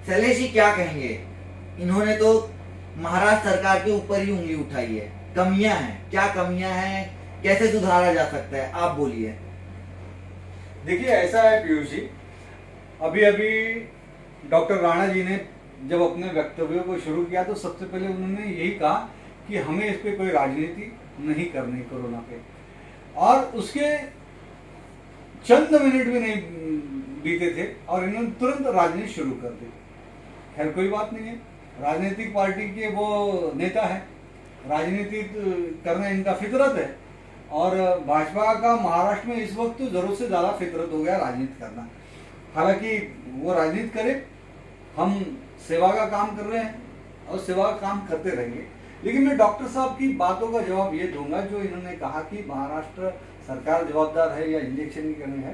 शैलेश जी क्या कहेंगे? इन्होंने तो महाराष्ट्र सरकार के ऊपर ही उंगली उठाई है। कमियां हैं, क्या कमियां हैं, कैसे सुधारा जा सकता है, आप बोलिए। देखिए ऐसा है पीयूष जी, अभी अभी डॉक्टर राणा जी ने जब अपने वक्तव्यों को शुरू किया तो सबसे पहले उन्होंने यही कहा कि हमें इस पे कोई राजनीति नहीं करनी कोरोना पे, और उसके चंद मिनट भी नहीं बीते थे और इन्होंने तुरंत राजनीति शुरू कर दी। खैर कोई बात नहीं है, राजनीतिक पार्टी के वो नेता है, राजनीति करना इनका फितरत है, और भाजपा का महाराष्ट्र में इस वक्त तो जरूरत से ज्यादा फितरत हो गया राजनीति करना। हालांकि वो राजनीति करे, हम सेवा का काम कर रहे हैं और सेवा का काम करते रहेंगे। लेकिन मैं डॉक्टर साहब की बातों का जवाब ये दूंगा जो इन्होंने कहा कि महाराष्ट्र सरकार जवाबदार है या इंजेक्शन की कमी है।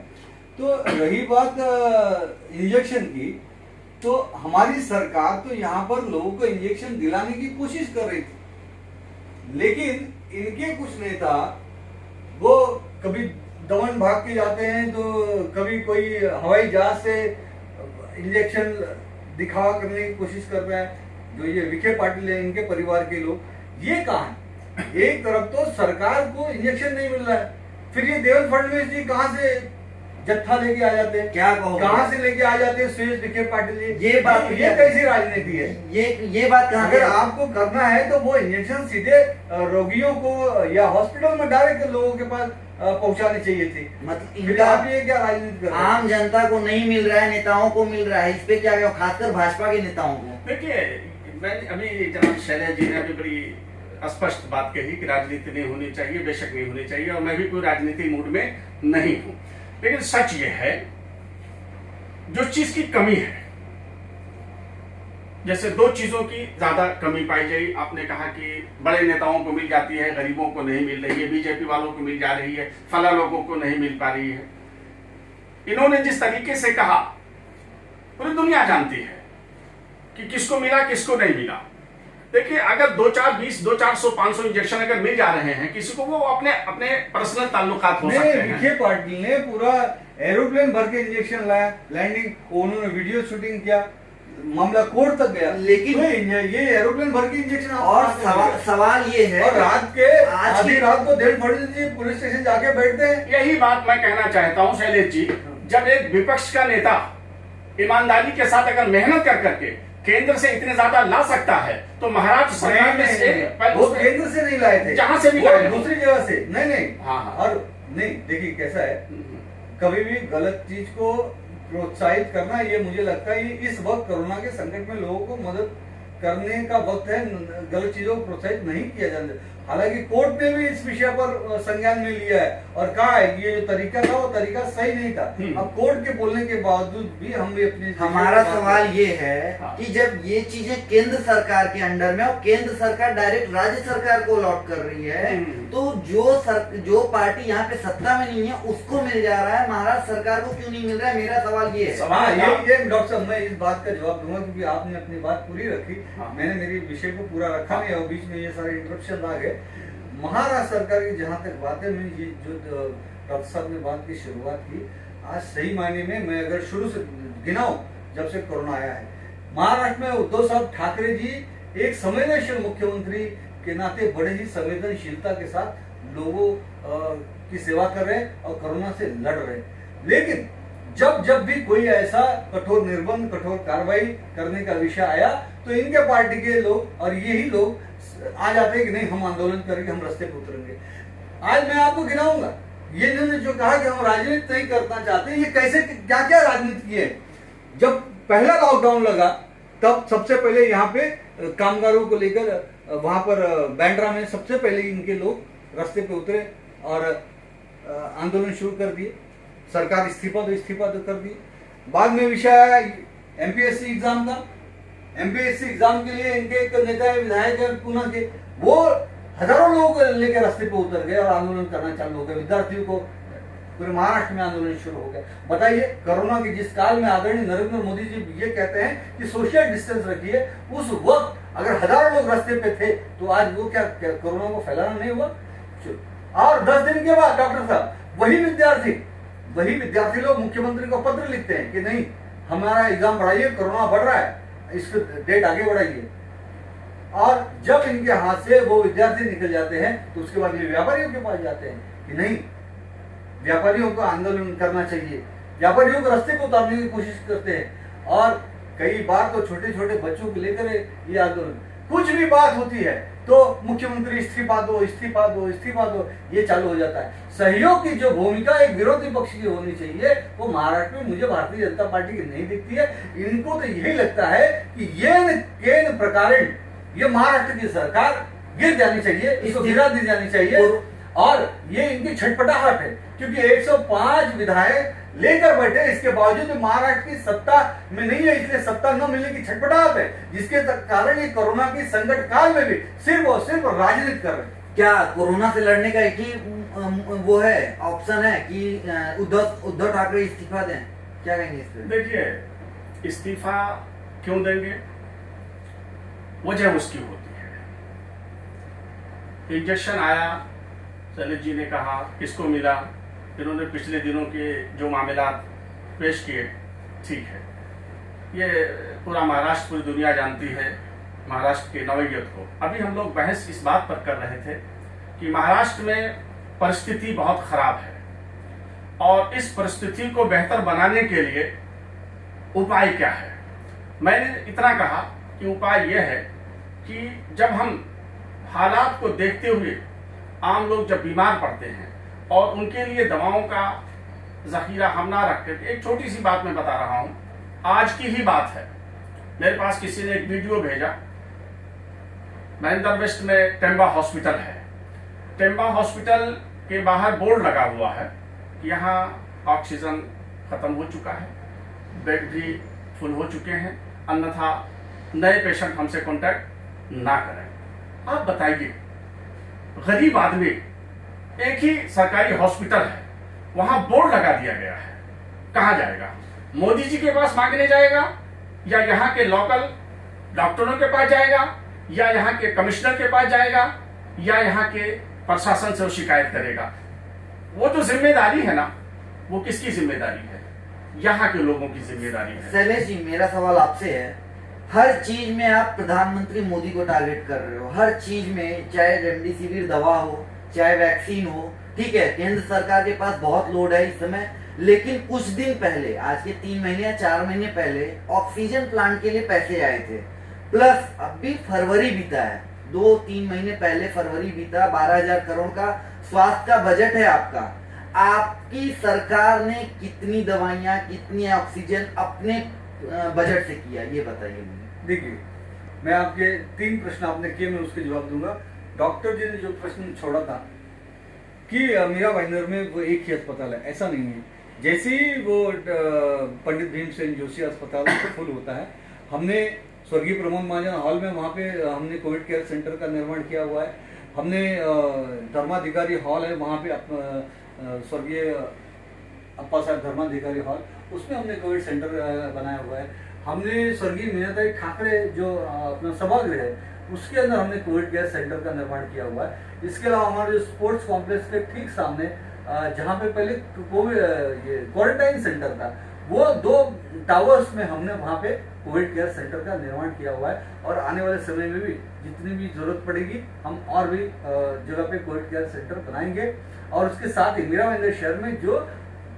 तो रही बात इंजेक्शन की, तो हमारी सरकार तो यहाँ पर लोगों को इंजेक्शन दिलाने की कोशिश कर रही थी, लेकिन इनके कुछ नेता वो कभी दमन भाग के जाते हैं, तो कभी कोई हवाई जहाज से इंजेक्शन दिखावा करने की कोशिश कर रहा है। जो ये विखे पाटिल है, इनके परिवार के लोग, ये कहाँ है? एक तरफ तो सरकार को इंजेक्शन नहीं मिल रहा है, फिर ये देवेंद्र फडणवीस जी कहाँ से जत्था लेके आ जाते हैं, क्या कहो, कहाँ से लेके आ जाते हैं सुरेश विखे पाटिल जी? ये बात ये कैसी राजनीति है? ये बात कहाँ? अगर आपको करना है तो वो इंजेक्शन सीधे रोगियों को या हॉस्पिटल में डायरेक्ट लोगों के पास पहुंचानी चाहिए थी। मतलब इनका आप ये क्या राजनीति कर रहे हैं? आम जनता को नहीं मिल रहा है, नेताओं को मिल रहा है, इस पे क्या, खासकर भाजपा के नेताओं को? देखिए, मैंने अभी जनाब शैलेश जी ने अभी बड़ी स्पष्ट बात कही कि राजनीति नहीं होनी चाहिए, बेशक नहीं होनी चाहिए, और मैं भी कोई राजनीति मूड में नहीं हूं। लेकिन सच ये है, जो चीज की कमी है, जैसे दो चीजों की ज्यादा कमी पाई गई। आपने कहा कि बड़े नेताओं को मिल जाती है, गरीबों को नहीं मिल रही है, बीजेपी वालों को मिल जा रही है, फला लोगों को नहीं मिल पा रही है। इन्होंने जिस तरीके से कहा, पूरी दुनिया जानती है कि किसको मिला किसको नहीं मिला। देखिए, अगर 2-4-20, 200-400, 500 इंजेक्शन अगर मिल जा रहे हैं किसी को, वो अपने अपने पर्सनल ताल्लुकात हो सकते हैं। विखे पाटिल ने पूरा एरोप्लेन भर के इंजेक्शन लाया, लैंडिंग, उन्होंने वीडियो शूटिंग किया, मामला कोर्ट तक गया। लेकिन तो ये एरोप्लेन भर के इंजेक्शन, और सवाल ये है, और रात के आधी रात को देवेंद्र फडणवीस जी पुलिस स्टेशन जाके बैठते हैं। यही बात मैं कहना चाहता हूं शैलेश जी, जब एक विपक्ष का नेता ईमानदारी के साथ अगर मेहनत कर करके केंद्र से इतने ज्यादा ला सकता है, तो महाराष्ट्र सरकार ने वो केंद्र से नहीं लाए थे, जहां से भी लाए, दूसरी जगह से। नहीं हाँ। और नहीं, देखिए कैसा है, कभी भी गलत चीज को प्रोत्साहित करना, ये मुझे लगता है ये इस वक्त कोरोना के संकट में लोगों को मदद करने का वक्त है। गलत चीजों को प्रोत्साहित नहीं किया जाता। हालांकि कोर्ट ने भी इस विषय पर संज्ञान में लिया है और कहा है कि ये जो तरीका था वो तरीका सही नहीं था। अब कोर्ट के बोलने के बावजूद भी हम भी अपनी, हमारा सवाल ये है कि जब ये चीजें केंद्र सरकार के अंडर में और केंद्र सरकार डायरेक्ट राज्य सरकार को अलॉट कर रही है, तो जो पार्टी यहाँ पे सत्ता में नहीं है उसको मिल जा रहा है, महाराष्ट्र सरकार को क्यों नहीं मिल रहा है? मेरा सवाल ये है। ये डॉक्टर साहब, मैं इस बात का जवाब दूंगा क्योंकि आपने अपनी बात पूरी रखी, मैंने मेरी विषय को पूरा रखा नहीं और बीच में ये सारे इंटरप्शन आ गए। महाराष्ट्र सरकार की जहां तक बातें, में ये जो डॉक्टर साहब ने बात की शुरुआत की, आज सही मायने में मैं अगर शुरू से गिनाऊं जब से कोरोना आया है, महाराष्ट्र में उद्धव साहब ठाकरे जी एक संवेदनशील मुख्यमंत्री के नाते बड़े ही संवेदनशीलता के साथ लोगों की सेवा कर रहे हैं और कोरोना से लड़ रहे हैं। लेकिन जब भी कोई ऐसा कठोर निर्बंध, कठोर कार्रवाई करने का विषय आया, तो इनके पार्टी के लोग और यही लोग आ जाते हैं कि नहीं, हम आंदोलन करेंगे, हम रास्ते पे उतरेंगे। आज मैं आपको गिनाऊंगा, ये इन्होंने जो कहा कि हम राजनीति नहीं करना चाहते, ये कैसे, क्या क्या राजनीति की है। जब पहला लॉकडाउन लगा तब सबसे पहले यहाँ पे कामगारों को लेकर वहां पर बैंड्रा में सबसे पहले इनके लोग रास्ते पे उतरे और आंदोलन शुरू कर दिए। सरकार इस्तीफा तो कर दी। बाद में विषय आया एमपीएससी एग्जाम का। एमपीएससी एग्जाम के लिए इनके एक नेता विधायक पूना के, वो हजारों लोगों को लेकर रास्ते पे उतर गए और आंदोलन करना चालू हो गया। विद्यार्थियों को पूरे महाराष्ट्र में आंदोलन शुरू हो गया। बताइए, कोरोना के जिस काल में आदरणीय नरेंद्र मोदी जी ये कहते हैं कि सोशल डिस्टेंस रखिए, उस वक्त अगर हजारों लोग रास्ते पे थे तो आज वो क्या कोरोना को फैलाना नहीं हुआ? और 10 दिन के बाद डॉक्टर साहब वही विद्यार्थी लोग मुख्यमंत्री को पत्र लिखते हैं कि नहीं, हमारा एग्जाम बढ़ाइए, कोरोना बढ़ रहा है। इसको डेट आगे बढ़ाइए। और जब इनके हाथ से वो विद्यार्थी निकल जाते हैं तो उसके बाद ये व्यापारियों के पास जाते हैं कि नहीं, व्यापारियों को आंदोलन करना चाहिए, व्यापारियों को रास्ते को उतारने की कोशिश करते हैं। और कई बार तो छोटे छोटे बच्चों को लेकर ये आंदोलन, कुछ भी बात होती है तो मुख्यमंत्री इस्तीफा दो, इस्तीफा दो, इस्तीफा दो, ये चालू हो जाता है। सहयोग की जो भूमिका एक विरोधी पक्ष की होनी चाहिए वो महाराष्ट्र में मुझे भारतीय जनता पार्टी की नहीं दिखती है। इनको तो यही लगता है कि ये केन प्रकारेण ये महाराष्ट्र की सरकार गिर जानी चाहिए, इसको गिरा दी जानी चाहिए। और ये इनकी छटपटाहट है क्योंकि 105 विधायक लेकर बैठे, इसके बावजूद महाराष्ट्र की सत्ता में नहीं है, इसलिए सत्ता न मिलने की छटपटाहट है, जिसके कारण ये कोरोना की संकट काल में भी सिर्फ और सिर्फ राजनीति कर रहे हैं। क्या कोरोना से लड़ने का एक ही वो है, ऑप्शन है कि उद्धव ठाकरे इस्तीफा दें? क्या कहेंगे इस पे? देखिए, इस्तीफा क्यों देंगे, वजह उसकी होती है। इंजेक्शन आया, शैलेश जी ने कहा किसको मिला, इन्होंने पिछले दिनों के जो मामला पेश किए, ठीक है, ये पूरा महाराष्ट्र, पूरी दुनिया जानती है महाराष्ट्र के नवैयत को। अभी हम लोग बहस इस बात पर कर रहे थे कि महाराष्ट्र में परिस्थिति बहुत खराब है और इस परिस्थिति को बेहतर बनाने के लिए उपाय क्या है। मैंने इतना कहा कि उपाय यह है कि जब हम हालात को देखते हुए, आम लोग जब बीमार पड़ते हैं और उनके लिए दवाओं का जखीरा हम ना रख करके, एक छोटी सी बात मैं बता रहा हूं, आज की ही बात है, मेरे पास किसी ने एक वीडियो भेजा। महेंद्र वेस्ट में टेम्बा हॉस्पिटल है, टेम्बा हॉस्पिटल के बाहर बोर्ड लगा हुआ है कि यहाँ ऑक्सीजन खत्म हो चुका है, बेड भी फुल हो चुके हैं, अन्यथा नए पेशेंट हमसे कांटेक्ट ना करें। आप बताइए, गरीब आदमी, एक ही सरकारी हॉस्पिटल है, वहां बोर्ड लगा दिया गया है, कहां जाएगा? मोदी जी के पास मांगने जाएगा, या यहाँ के लोकल डॉक्टरों के पास जाएगा, या यहाँ के कमिश्नर के पास जाएगा, या यहाँ के प्रशासन से वो शिकायत करेगा? वो तो जिम्मेदारी है ना, वो किसकी जिम्मेदारी है? यहाँ के लोगों की जिम्मेदारी है। शैलेश जी, मेरा सवाल आपसे है, हर चीज में आप प्रधानमंत्री मोदी को टारगेट कर रहे हो, हर चीज में, चाहे रेमडेसिविर दवा हो, चाहे वैक्सीन हो, ठीक है, केंद्र सरकार के पास बहुत लोड है इस समय, लेकिन कुछ दिन पहले, आज के 3 महीने या 4 महीने पहले ऑक्सीजन प्लांट के लिए पैसे आए थे, प्लस अभी फरवरी बीता है, 2-3 महीने पहले फरवरी बीता, 12,000 करोड़ का स्वास्थ्य का बजट है आपका। आपकी सरकार ने कितनी दवाइयां, कितनी ऑक्सीजन अपने बजट से किया, ये बताइए मुझे। देखिए, मैं आपके 3 प्रश्न आपने किए, मैं उसके जवाब दूंगा। डॉक्टर जी ने जो प्रश्न छोड़ा था कि मीरा भाईंदर में वो एक ही अस्पताल है, ऐसा नहीं है। जैसे ही वो पंडित भीमसेन जोशी अस्पताल फुल होता है, हमने स्वर्गीय प्रमोद महाजन हॉल में, वहाँ पे हमने कोविड केयर सेंटर का निर्माण किया हुआ है। हमने धर्माधिकारी हॉल है, वहाँ पे स्वर्गीय अप्पा साहब धर्माधिकारी हॉल, उसमें हमने कोविड सेंटर बनाया हुआ है। हमने स्वर्गीय मीनाताई ठाकरे जो अपना सभागृह है, उसके अंदर हमने कोविड केयर सेंटर का निर्माण किया हुआ है। इसके अलावा हमारे जो स्पोर्ट्स कॉम्प्लेक्स के ठीक सामने, जहाँ पे पहले कोविड ये क्वारंटाइन सेंटर था, वो 2 टावर्स में हमने वहाँ पे कोविड केयर सेंटर का निर्माण किया हुआ है। और आने वाले समय में भी जितनी भी जरूरत पड़ेगी, हम और भी जगह पे कोविड केयर सेंटर बनाएंगे। और उसके साथ ही मीरा भाईंदर शहर में जो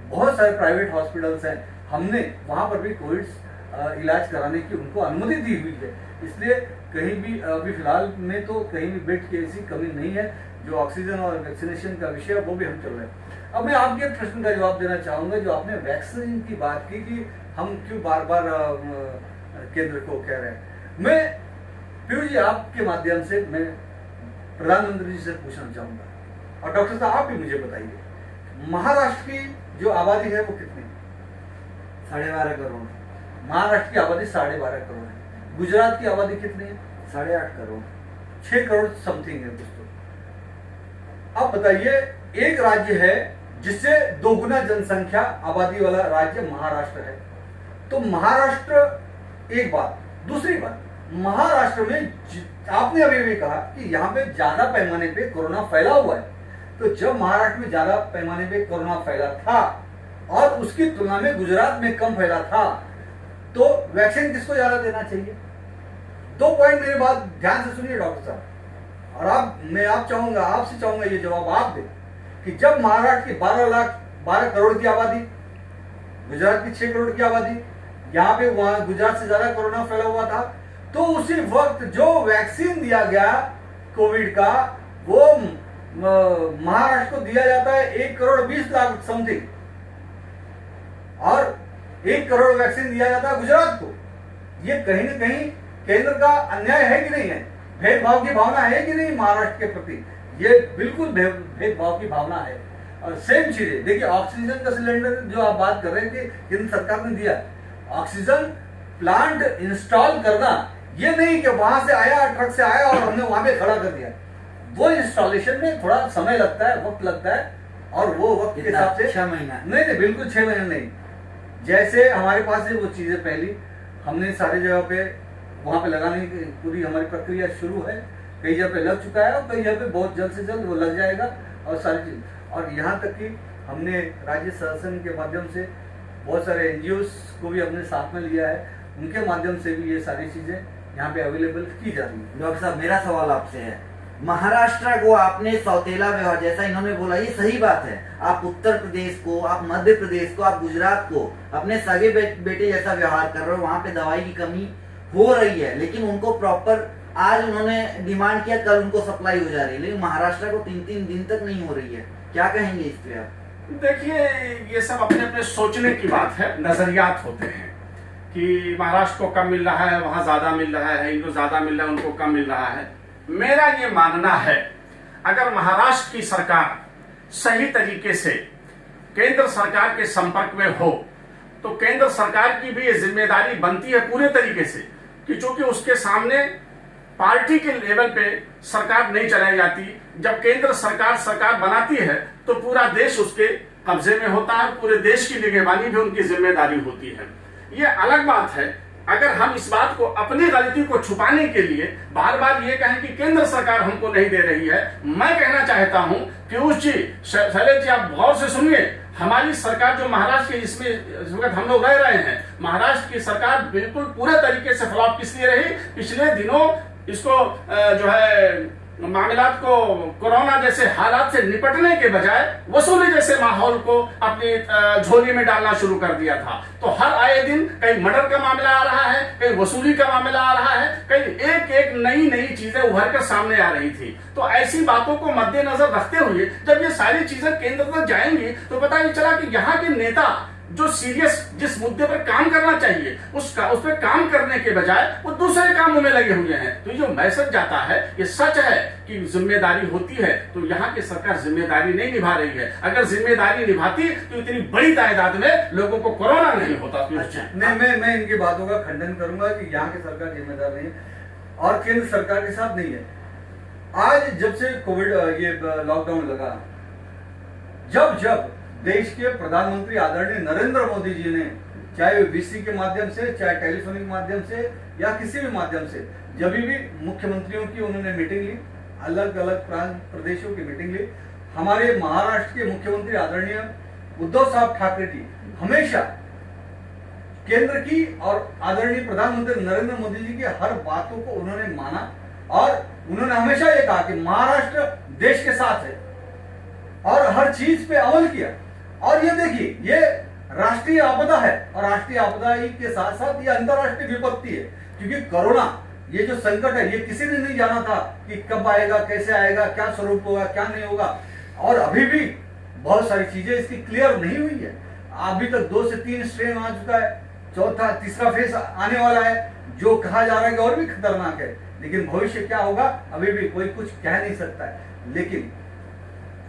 बहुत सारे प्राइवेट हॉस्पिटल्स हैं, हमने वहाँ पर भी कोविड इलाज कराने की उनको अनुमति दी हुई है। इसलिए कहीं भी अभी फिलहाल में तो कहीं भी बेड की ऐसी कमी नहीं है। जो ऑक्सीजन और वैक्सीनेशन का विषय है वो भी हम चल रहे हैं। अब मैं आपके प्रश्न का जवाब देना चाहूंगा, जो आपने वैक्सीन की बात की कि हम क्यों बार बार केंद्र को कह रहे हैं। मैं पीयूष जी, आपके माध्यम से मैं प्रधानमंत्री जी से पूछना चाहूंगा, और डॉक्टर साहब आप भी मुझे बताइए, महाराष्ट्र की जो आबादी है वो कितनी? 12.5 करोड़। महाराष्ट्र की आबादी 12.5 करोड़ है। गुजरात की आबादी कितनी है? 8.5 करोड़। 6 करोड़ समथिंग है दोस्तों। अब बताइए, एक राज्य है जिससे 2 गुना जनसंख्या आबादी वाला राज्य महाराष्ट्र है। तो महाराष्ट्र, एक बात। दूसरी बात, महाराष्ट्र में आपने अभी भी कहा कि यहाँ पे ज्यादा पैमाने पे कोरोना फैला हुआ है। तो जब महाराष्ट्र में ज्यादा पैमाने पे कोरोना फैला था और उसकी तुलना में गुजरात में कम फैला था, तो वैक्सीन किसको ज्यादा देना चाहिए? 2 पॉइंट मेरी बात ध्यान से सुनिए डॉक्टर साहब, और आपसे चाहूंगा ये जवाब आप दें कि जब महाराष्ट्र की 12 करोड़ की आबादी, गुजरात की 6 करोड़ की आबादी, यहाँ पे वहां गुजरात से ज्यादा कोरोना फैला हुआ था, तो उसी वक्त जो वैक्सीन दिया गया कोविड का, वो महाराष्ट्र को दिया जाता है 1 करोड़ 20 लाख समथिंग, और 1 करोड़ वैक्सीन दिया जाता है गुजरात को। ये कहीं ना कहीं केंद्र का अन्याय है कि नहीं है, भेदभाव की भावना है कि नहीं महाराष्ट्र के प्रति? ये बिल्कुल भेदभाव की भावना है। और सेम चीजें देखिए, ऑक्सीजन का सिलेंडर जो आप बात कर रहे हैं कि केंद्र सरकार ने दिया, ऑक्सीजन प्लांट इंस्टॉल करना, ये नहीं कि वहां से आया, ट्रक से आया और हमने वहां पे खड़ा कर दिया। वो इंस्टॉलेशन में थोड़ा समय लगता है, वक्त लगता है, और वो वक्त के हिसाब से 6 महीना नहीं, बिल्कुल 6 महीने नहीं। जैसे हमारे पास है वो चीजें, पहली हमने सारी जगह पे वहां पे लगाने की पूरी हमारी प्रक्रिया शुरू है, कई जगह पे लग चुका है और कई जगह पे बहुत जल्द से जल्द वो लग जाएगा, और सारी चीज, और यहाँ तक कि हमने राज्य शासन के माध्यम से बहुत सारे एनजीओ को भी अपने साथ में लिया है, उनके माध्यम से भी ये सारी चीजें यहाँ पे अवेलेबल की जा रही है। डॉक्टर साहब, मेरा सवाल आपसे है, महाराष्ट्र को आपने सौतेला व्यवहार, जैसा इन्होंने बोला, ये सही बात है, आप उत्तर प्रदेश को, आप मध्य प्रदेश को, आप गुजरात को अपने सगे बेटे जैसा व्यवहार कर रहे हो। वहां पे दवाई की कमी हो रही है, लेकिन उनको प्रॉपर, आज उन्होंने डिमांड किया, कल उनको सप्लाई हो जा रही है, लेकिन महाराष्ट्र को 3-3 दिन तक नहीं हो रही है। क्या कहेंगे इस पे आप? देखिए, ये सब अपने अपने सोचने की बात है, नजरियात होते हैं कि महाराष्ट्र को कम मिल रहा है, वहां ज्यादा मिल रहा है, इनको ज्यादा मिल रहा है, उनको कम मिल रहा है। मेरा ये मानना है, अगर महाराष्ट्र की सरकार सही तरीके से केंद्र सरकार के संपर्क में हो, तो केंद्र सरकार की भी ये जिम्मेदारी बनती है पूरे तरीके से कि चूंकि उसके सामने पार्टी के लेवल पे सरकार नहीं चलाई जाती। जब केंद्र सरकार बनाती है तो पूरा देश उसके कब्जे में होता है, पूरे देश की निगरानी भी उनकी जिम्मेदारी होती है। ये अलग बात है अगर हम इस बात को, अपनी गलती को छुपाने के लिए बार बार ये कहें कि केंद्र सरकार हमको नहीं दे रही है। मैं कहना चाहता हूं पीयूष जी, शैलेश जी, आप गौर से सुनिए, हमारी सरकार जो महाराष्ट्र के, इसमें इस वक्त हम लोग रह रहे हैं, महाराष्ट्र की सरकार बिल्कुल पूरे तरीके से फ्लॉप किस लिए रही? पिछले दिनों इसको जो है मामलात को, कोरोना जैसे हालात से निपटने के बजाय वसूली जैसे माहौल को अपनी झोली में डालना शुरू कर दिया था। तो हर आए दिन कहीं मर्डर का मामला आ रहा है, कहीं वसूली का मामला आ रहा है, कहीं एक नई चीजें उभर कर सामने आ रही थी। तो ऐसी बातों को मद्देनजर रखते हुए जब ये सारी चीजें केंद्र तक जाएंगी तो पता ही चला कि यहाँ के नेता जो सीरियस जिस मुद्दे पर काम करना चाहिए उस पर काम करने के बजाय वो दूसरे कामों में लगे हुए हैं। तो ये जो मैसेज जाता है, ये सच है कि जिम्मेदारी होती है, तो यहाँ की सरकार जिम्मेदारी नहीं निभा रही है। अगर जिम्मेदारी निभाती तो इतनी बड़ी तादाद में लोगों को कोरोना नहीं होता। अच्छा, मैं इनकी बातों का खंडन करूंगा कि यहाँ की सरकार जिम्मेदार नहीं है और केंद्र सरकार के साथ नहीं है। आज जब से कोविड ये लॉकडाउन लगा, जब देश के प्रधानमंत्री आदरणीय नरेंद्र मोदी जी ने, चाहे वीसी के माध्यम से, चाहे टेलीफोनिक माध्यम से या किसी भी माध्यम से, जब भी मुख्यमंत्रियों की उन्होंने मीटिंग ली, अलग अलग प्रदेशों की मीटिंग ली, हमारे महाराष्ट्र के मुख्यमंत्री आदरणीय उद्धव साहब ठाकरे जी हमेशा केंद्र की और आदरणीय प्रधानमंत्री नरेंद्र मोदी जी की हर बातों को उन्होंने माना और उन्होंने हमेशा ये कहा कि महाराष्ट्र देश के साथ है और हर चीज पे अमल किया। और ये देखिए, ये राष्ट्रीय आपदा है और राष्ट्रीय आपदा के साथ साथ ये अंतरराष्ट्रीय विपत्ति है, क्योंकि कोरोना ये जो संकट है ये किसी ने नहीं जाना था कि कब आएगा, कैसे आएगा, क्या स्वरूप होगा, क्या नहीं होगा, और अभी भी बहुत सारी चीजें इसकी क्लियर नहीं हुई है। अभी तक 2 से 3 स्ट्रेन आ चुका है, तीसरा फेज आने वाला है जो कहा जा रहा है कि और भी खतरनाक है, लेकिन भविष्य क्या होगा अभी भी कोई कुछ कह नहीं सकता है। लेकिन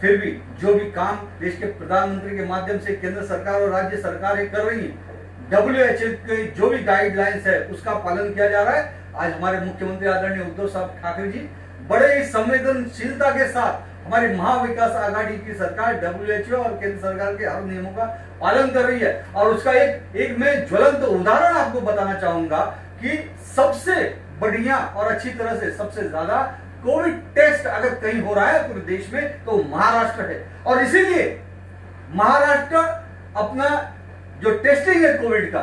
फिर भी जो भी काम देश के प्रधानमंत्री के माध्यम से केंद्र सरकार और राज्य सरकारें कर रही हैं, WHO के जो भी गाइडलाइंस है उसका पालन किया जा रहा है। आज हमारे मुख्यमंत्री आदरणीय उद्धव साहब ठाकरे जी बड़े ही संवेदनशीलता के साथ हमारी महाविकास आघाड़ी की सरकार WHO और केंद्र सरकार के हर नियमों का पालन कर रही है। और उसका एक मैं ज्वलंत उदाहरण आपको बताना चाहूंगा कि सबसे बढ़िया और अच्छी तरह से सबसे ज्यादा कोविड टेस्ट अगर कहीं हो रहा है पूरे देश में तो महाराष्ट्र है। और इसीलिए महाराष्ट्र अपना जो टेस्टिंग है कोविड का,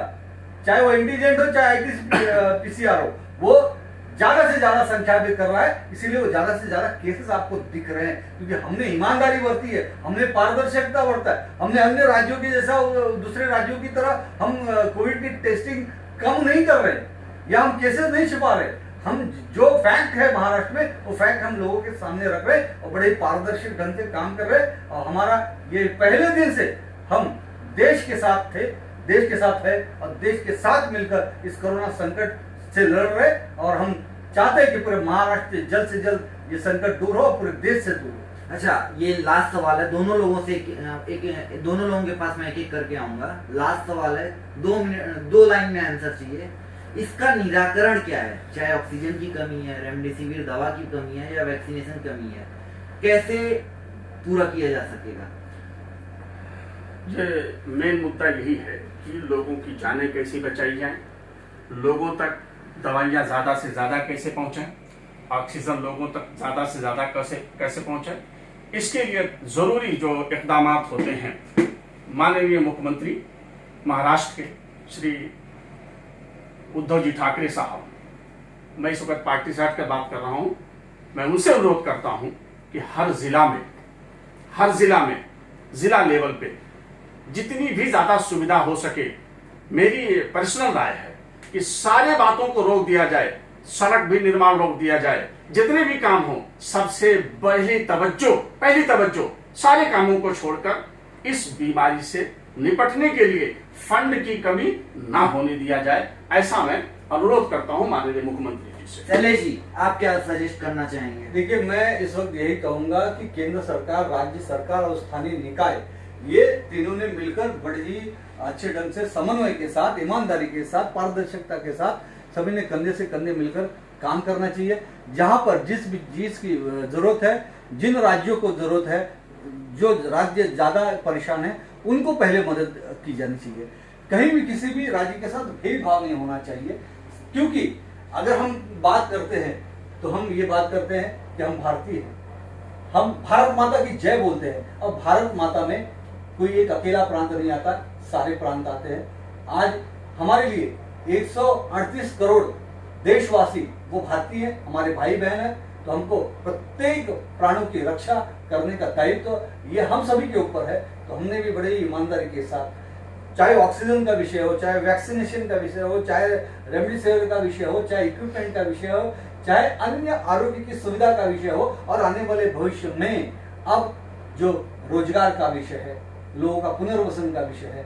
चाहे वो एंटीजेंट हो चाहे आरटी-पीसीआर हो, वो ज्यादा से ज्यादा संख्या में कर रहा है, इसीलिए वो ज्यादा से ज्यादा केसेस आपको दिख रहे हैं, क्योंकि हमने ईमानदारी बरती है, हमने पारदर्शिता बरता है, हमने अन्य राज्यों की जैसा दूसरे राज्यों की तरह हम कोविड की टेस्टिंग कम नहीं कर रहे या हम केसेस नहीं छिपा रहे। हम जो फैक्ट है महाराष्ट्र में वो फैक्ट हम लोगों के सामने रख रहे और बड़े पारदर्शी ढंग से काम कर रहे, और हमारा ये पहले दिन से हम देश के साथ थे, देश के साथ है और देश के साथ मिलकर इस कोरोना संकट से लड़ रहे, और हम चाहते हैं कि पूरे महाराष्ट्र से जल्द ये संकट दूर हो, पूरे देश से दूर हो। अच्छा, ये लास्ट सवाल है दोनों लोगों से, दोनों लोगों के पास मैं एक एक करके आऊंगा। लास्ट सवाल है, 2 लाइन में आंसर चाहिए। इसका निराकरण क्या है? चाहे ऑक्सीजन की कमी है, रेमडेसिविर दवा की कमी है या वैक्सीनेशन कमी है, कैसे पूरा किया जा सकेगा? ये मेन मुद्दा यही है कि लोगों की जानें कैसे बचाई जाएं, लोगों तक दवाइयाँ ज़्यादा से ज़्यादा कैसे पहुँचें, ऑक्सीजन लोगों तक ज़्यादा से ज़्यादा कैसे पहुँचें। इसके लिए ज़रूरी जो इक़दाम होते हैं, माननीय मुख्यमंत्री महाराष्ट्र के श्री उद्धव जी ठाकरे साहब, मैं इस वक्त पार्टी से हट कर बात कर रहा हूं, मैं उनसे अनुरोध करता हूं कि हर जिला में जिला लेवल पे जितनी भी ज्यादा सुविधा हो सके, मेरी पर्सनल राय है कि सारे बातों को रोक दिया जाए, सड़क भी निर्माण रोक दिया जाए, जितने भी काम हो सबसे पहली तवज्जो सारे कामों को छोड़कर इस बीमारी से निपटने के लिए फंड की कमी ना होने दिया जाए, ऐसा मैं अनुरोध करता हूं माननीय मुख्यमंत्री जी से। शैलेश जी, आप क्या सजेस्ट करना चाहेंगे? देखिए, मैं इस वक्त यही कहूंगा कि केंद्र सरकार, राज्य सरकार और स्थानीय निकाय, ये तीनों ने मिलकर बड़े ही अच्छे ढंग से समन्वय के साथ, ईमानदारी के साथ, पारदर्शिता के साथ सभी ने कंधे से कंधे मिलकर काम करना चाहिए। जहां पर जिस भी चीज की जरूरत है, जिन राज्यों को जरूरत है, जो राज्य ज्यादा परेशान है, उनको पहले मदद की जानी चाहिए। कहीं भी किसी भी राज्य के साथ भेदभाव नहीं होना चाहिए, क्योंकि अगर हम बात करते हैं तो हम ये बात करते हैं कि हम भारतीय हैं, हम भारत माता की जय बोलते हैं, और भारत माता में कोई एक अकेला प्रांत नहीं आता, सारे प्रांत आते हैं। आज हमारे लिए 138 करोड़ देशवासी वो भारतीय है, हमारे भाई बहन है, तो हमको प्रत्येक प्राणों की रक्षा करने का दायित्व ये हम सभी के ऊपर है। तो हमने भी बड़े ईमानदारी के साथ, चाहे ऑक्सीजन का विषय हो, चाहे वैक्सीनेशन का विषय हो, चाहे रेमडेसिविर का विषय हो, चाहे इक्विपमेंट का विषय हो, चाहे अन्य आरोग्य की सुविधा का विषय हो, और आने वाले भविष्य में अब जो रोजगार का विषय है, लोगों का पुनर्वसन का विषय है,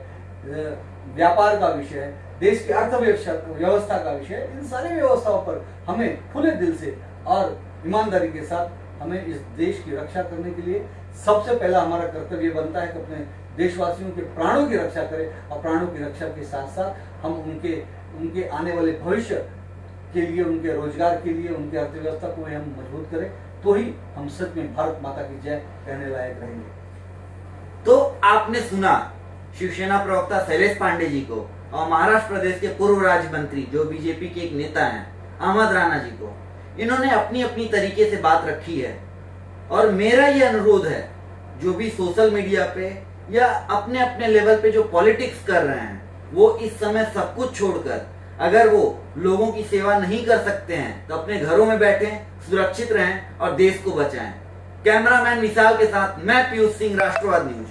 व्यापार का विषय है, देश की अर्थव्यवस्था का विषय है, इन सारी व्यवस्थाओं पर हमें खुले दिल से और ईमानदारी के साथ हमें इस देश की रक्षा करने के लिए सबसे पहला हमारा कर्तव्य बनता है कि अपने देशवासियों के प्राणों की रक्षा करें, और प्राणों की रक्षा के साथ साथ हम उनके आने वाले भविष्य के लिए, उनके रोजगार के लिए, उनकी अर्थव्यवस्था को हम मजबूत करें, तो ही हम सच में भारत माता की जय कहने लायक रहेंगे। तो आपने सुना शिवसेना प्रवक्ता शैलेश पांडे जी को और महाराष्ट्र प्रदेश के पूर्व राज्य मंत्री जो बीजेपी के एक नेता हैं अहमद राणा जी को। इन्होंने अपनी अपनी तरीके से बात रखी है, और मेरा ये अनुरोध है, जो भी सोशल मीडिया पे या अपने अपने लेवल पे जो पॉलिटिक्स कर रहे हैं, वो इस समय सब कुछ छोड़कर, अगर वो लोगों की सेवा नहीं कर सकते हैं तो अपने घरों में बैठें, सुरक्षित रहें और देश को बचाएं। कैमरामैन विशाल के साथ मैं पीयूष सिंह, राष्ट्रवाद न्यूज।